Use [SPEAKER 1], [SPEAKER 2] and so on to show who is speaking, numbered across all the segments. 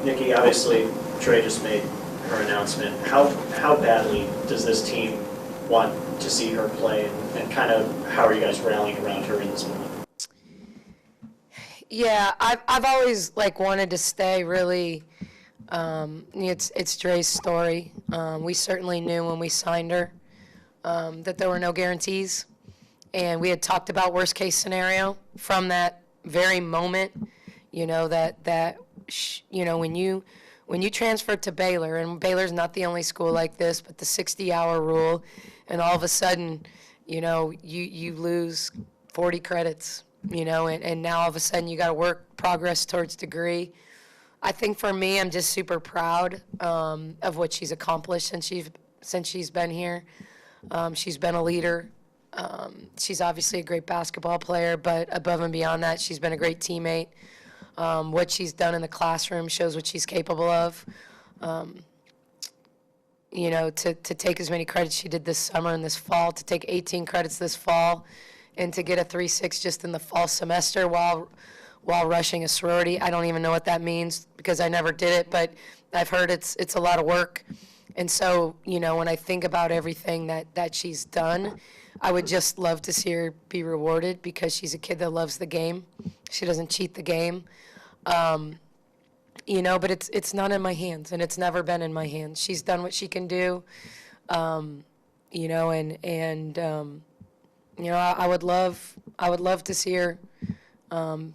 [SPEAKER 1] Nikki, obviously, Dre just made her announcement. How badly does this team want to see her play, and kind of how are you guys rallying around her in this moment?
[SPEAKER 2] Yeah, I've always wanted to stay really. It's Dre's story. We certainly knew when we signed her that there were no guarantees, and we had talked about worst case scenario from that very moment. When you transfer to Baylor, and Baylor's not the only school like this, but the 60-hour rule, and all of a sudden, you lose 40 credits, and now all of a sudden you got to work progress towards degree. I think for me, I'm just super proud of what she's accomplished since she's been here. She's been a leader. She's obviously a great basketball player, but above and beyond that, she's been a great teammate. What she's done in the classroom shows what she's capable of. To take as many credits she did this summer and this fall, to take 18 credits this fall, and to get a 3.6 just in the fall semester while rushing a sorority. I don't even know what that means because I never did it, but I've heard it's a lot of work. And so, when I think about everything that she's done, I would just love to see her be rewarded because she's a kid that loves the game. She doesn't cheat the game. But it's not in my hands, and it's never been in my hands. She's done what she can do, I would love to see her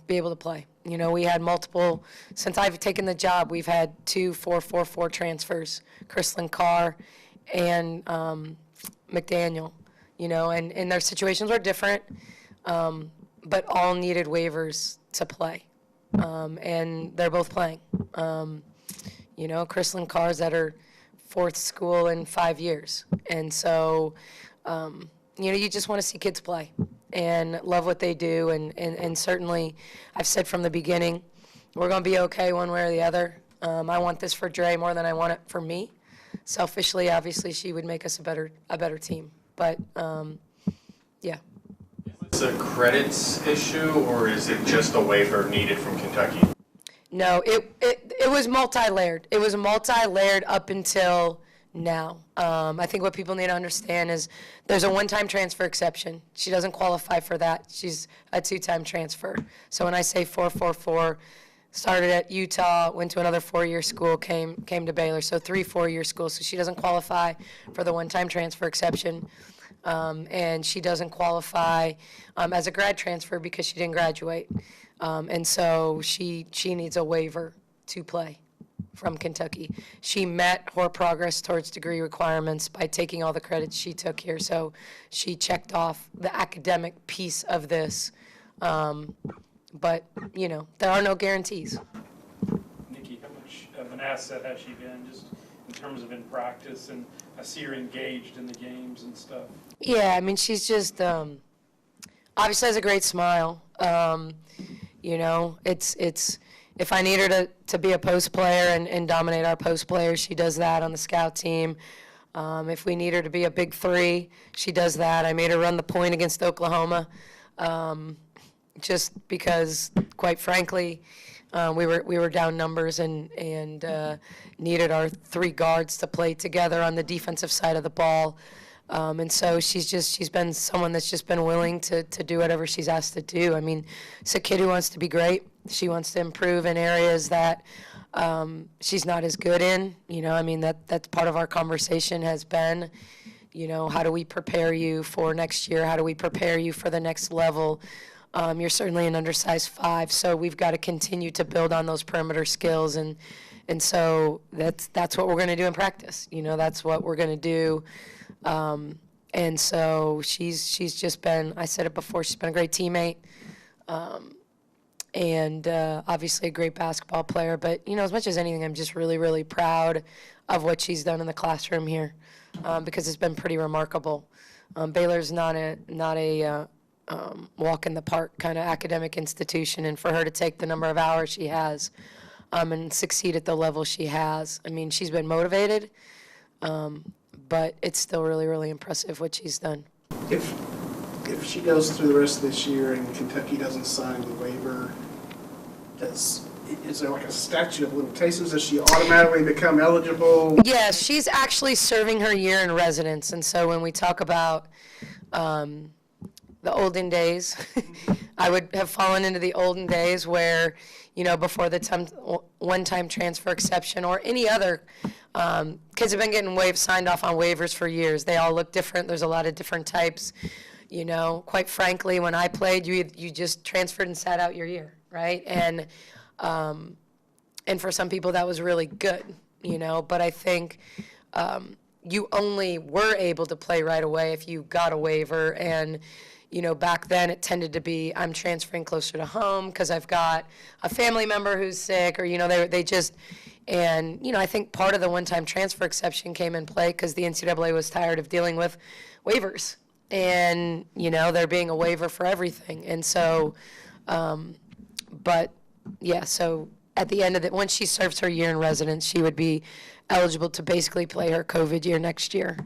[SPEAKER 2] be able to play. We had multiple, since I've taken the job, we've had 2 4-4-4 transfers, Chrislyn Carr and McDaniel, and their situations were different, but all needed waivers to play. And they're both playing. Chrislyn Carr's at her 4th school in 5 years. And so, you just want to see kids play and love what they do. And certainly, I've said from the beginning, we're going to be okay one way or the other. I want this for Dre more than I want it for me. Selfishly, obviously, she would make us a better team. But, yeah.
[SPEAKER 3] Is it a credits issue, or is it just a waiver needed from Kentucky?
[SPEAKER 2] No, it was multi-layered. It was multi-layered up until now. I think what people need to understand is there's a one-time transfer exception. She doesn't qualify for that. She's a 2-time transfer. So when I say 4-4-4, started at Utah, went to another 4-year school, came to Baylor. So 3 4-year schools. So she doesn't qualify for the one-time transfer exception. And she doesn't qualify as a grad transfer because she didn't graduate. And so she needs a waiver to play from Kentucky. She met her progress towards degree requirements by taking all the credits she took here. So she checked off the academic piece of this. But, there are no guarantees.
[SPEAKER 4] Nikki, how much of an asset has she been just in terms of in practice? And I see her engaged in the games and stuff.
[SPEAKER 2] Yeah, she's just obviously has a great smile. It's if I need her to be a post player and dominate our post players, she does that on the scout team. If we need her to be a big 3, she does that. I made her run the point against Oklahoma, just because, quite frankly, we were down numbers and needed our 3 guards to play together on the defensive side of the ball. And so she's been someone that's just been willing to do whatever she's asked to do. It's a kid who wants to be great. She wants to improve in areas that she's not as good in. That's part of our conversation has been, how do we prepare you for next year? How do we prepare you for the next level? You're certainly an undersized 5, so we've got to continue to build on those perimeter skills. And so that's what we're going to do in practice. That's what we're going to do. And so she's just been, I said it before, she's been a great teammate, and obviously a great basketball player. But, as much as anything, I'm just really, really proud of what she's done in the classroom here, because it's been pretty remarkable. Baylor's not a walk in the park kind of academic institution, and for her to take the number of hours she has and succeed at the level she has, she's been motivated. But it's still really, really impressive what she's done.
[SPEAKER 5] If she goes through the rest of this year and Kentucky doesn't sign the waiver, does is there like a statute of limitations? Does she automatically become eligible?
[SPEAKER 2] Yeah, she's actually serving her year in residence, and so when we talk about the olden days, I would have fallen into the olden days where, before the one-time transfer exception or any other, kids have been getting signed off on waivers for years. They all look different. There's a lot of different types. Quite frankly, when I played, you just transferred and sat out your year, right? And for some people that was really good, but I think you only were able to play right away if you got a waiver. And back then it tended to be, I'm transferring closer to home because I've got a family member who's sick, or they just, and I think part of the one-time transfer exception came in play because the NCAA was tired of dealing with waivers, and there being a waiver for everything. And so but yeah, so at the end of it, once she serves her year in residence, she would be eligible to basically play her COVID year next year.